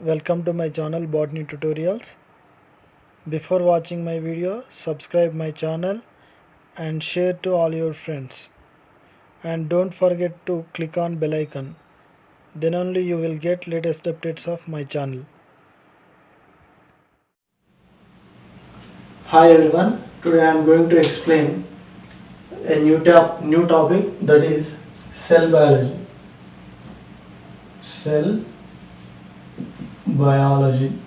Welcome to my channel Botany Tutorials. Before watching my video, subscribe my channel and share to all your friends. And don't forget to click on bell icon. Then only you will get latest updates of my channel. Hi everyone, today I am going to explain a new topic, that is cell biology. Cell biology.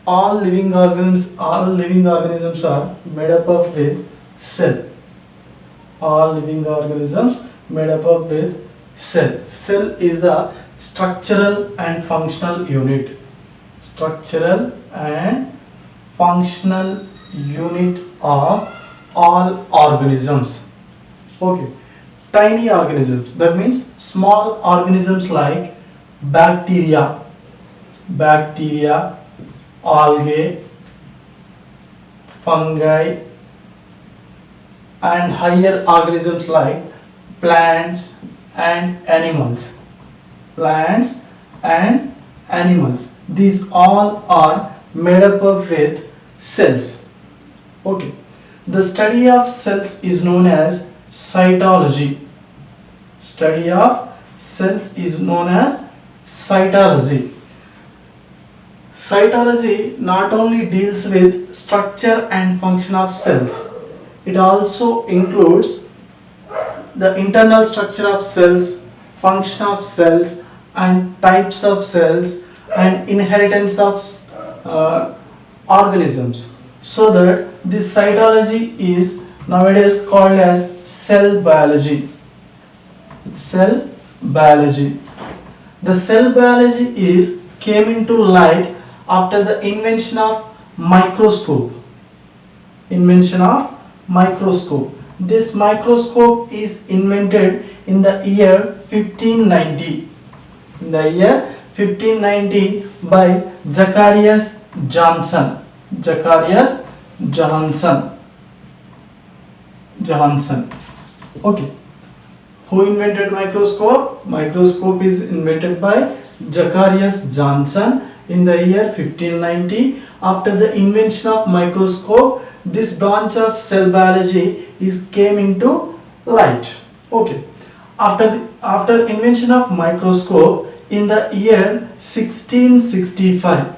All living organisms are made up of with cell. All living organisms made up of with cell. Cell is the structural and functional unit. Structural and functional unit of all organisms. Okay. Tiny organisms, that means small organisms like bacteria, algae, fungi, and higher organisms like plants and animals. Plants and animals. These all are made up of with cells. Okay. The study of cells is known as cytology. Study of cells is known as cytology. Cytology not only deals with structure and function of cells, it also includes the internal structure of cells, function of cells, and types of cells, and inheritance of organisms. So that this cytology is nowadays called as cell biology. Cell biology. The cell biology is came into light after the invention of microscope. Invention of microscope. This microscope is invented in the year 1590. In the year 1590 by Zacharias Johnson. Zacharias Johnson. Okay. Who invented microscope? Microscope is invented by Zacharias Johnson in the year 1590. After the invention of microscope, this branch of cell biology came into light. Okay. After invention of microscope in the year 1665.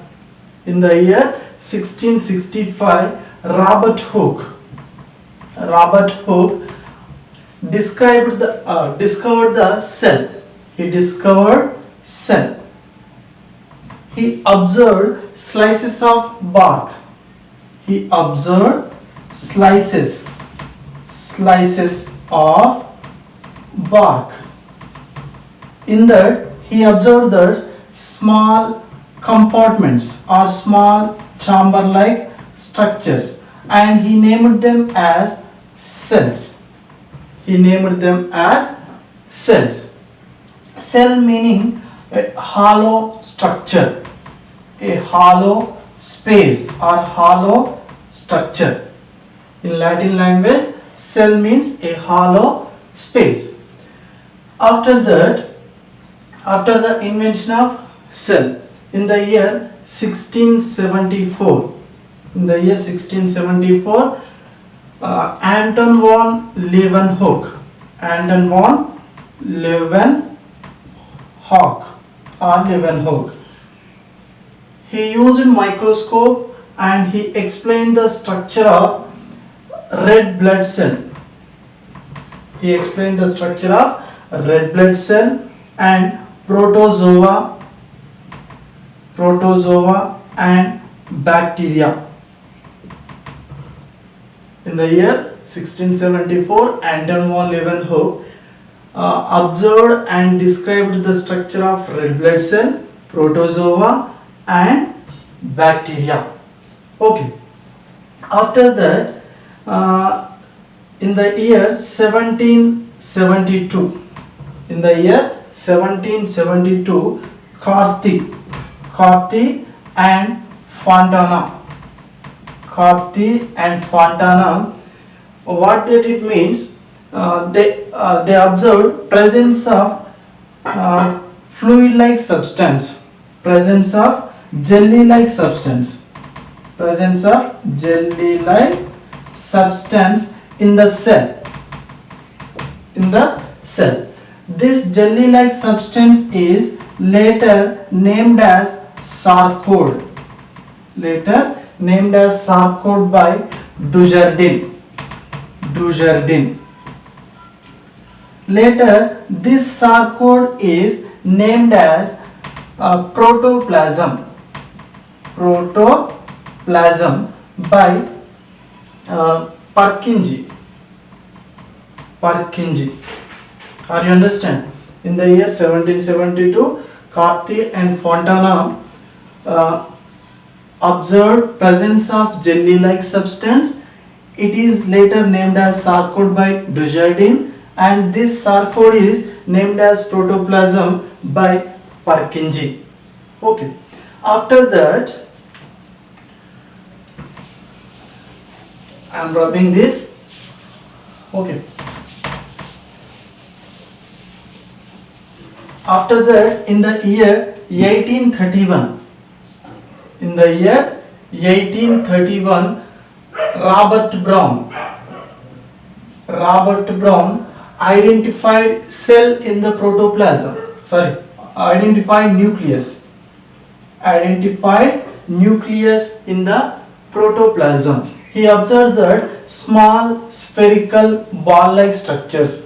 In the year 1665, Robert Hooke discovered the cell. He discovered cell. He observed slices of bark. He observed slices of bark. In that, he observed that small compartments or small chamber-like structures, and he named them as cells. He named them as cells. Cell meaning a hollow structure, a hollow space or hollow structure. In Latin language, cell means a hollow space. After the invention of cell in the year 1674, Anton von Leeuwenhoek he used microscope and he explained the structure of red blood cell. He explained the structure of red blood cell and protozoa and bacteria. In the year 1674, Anton von Leeuwenhoek observed and described the structure of red blood cell, protozoa and bacteria. Okay. After that, in the year 1772, Carty and Fontana, what that it means, they observed presence of fluid-like substance, presence of jelly-like substance, presence of jelly-like substance in the cell, in the cell. This jelly-like substance is later named as sarcode, later named as sarcode by Azharuddin. Later, this sarcode is named as protoplasm by Purkinje. Are you understand? In the year 1772, Cartier and Fontana observed presence of jelly-like substance. It is later named as sarcode by Azharuddin, and this sarcode is named as protoplasm by Purkinje. Okay. After that, I am rubbing this. Okay. After that, in the year 1831, Robert Brown identified cell in the protoplasm. Identified nucleus in the protoplasm. He observed that small spherical ball-like structures,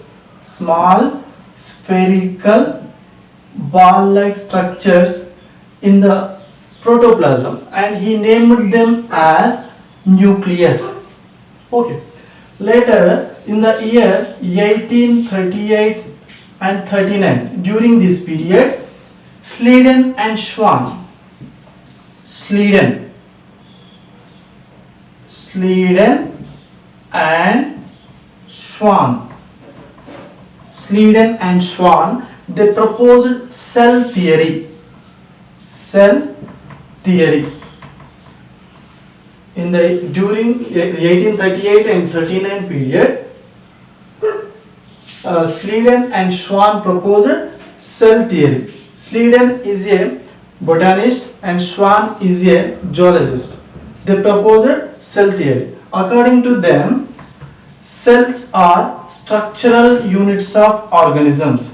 in the protoplasm, and he named them as nucleus. Okay. Later, in the year 1838 and 39, during this period, Sleeden and Schwann they proposed cell theory. During 1838 and 39 period, Sleeden and Schwann proposed cell theory. Sleeden is a botanist and Schwann is a zoologist. They proposed cell theory. According to them, cells are structural units of organisms,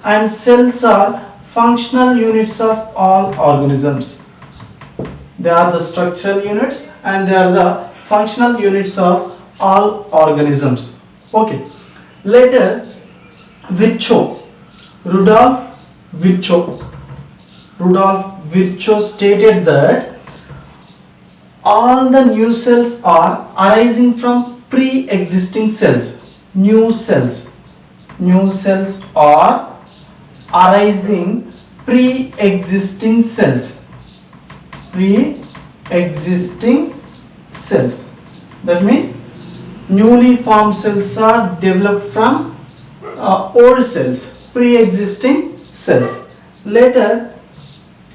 and cells are functional units of all organisms. They are the structural units and they are the functional units of all organisms. Okay. Later, Rudolf Virchow stated that all the new cells are arising from pre-existing cells. New cells are arising pre-existing cells. That means newly formed cells are developed from old cells, pre-existing cells. Later,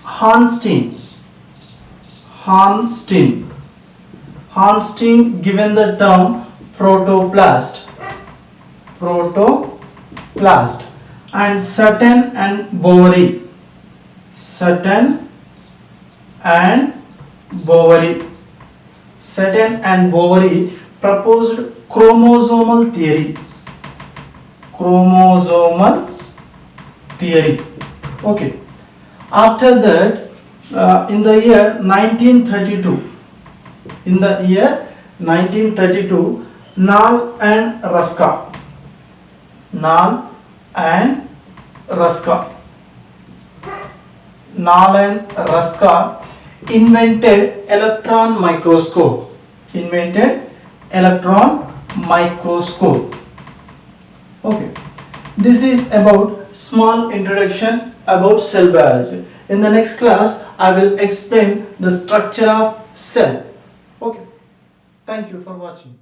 Hornstein given the term protoplast, and Sutton and Boveri proposed chromosomal theory. Okay. After that, in the year 1932, Nall and Ruska invented electron microscope. Okay. This is about small introduction about cell biology. In the next class, I will explain the structure of cell. Okay. Thank you for watching.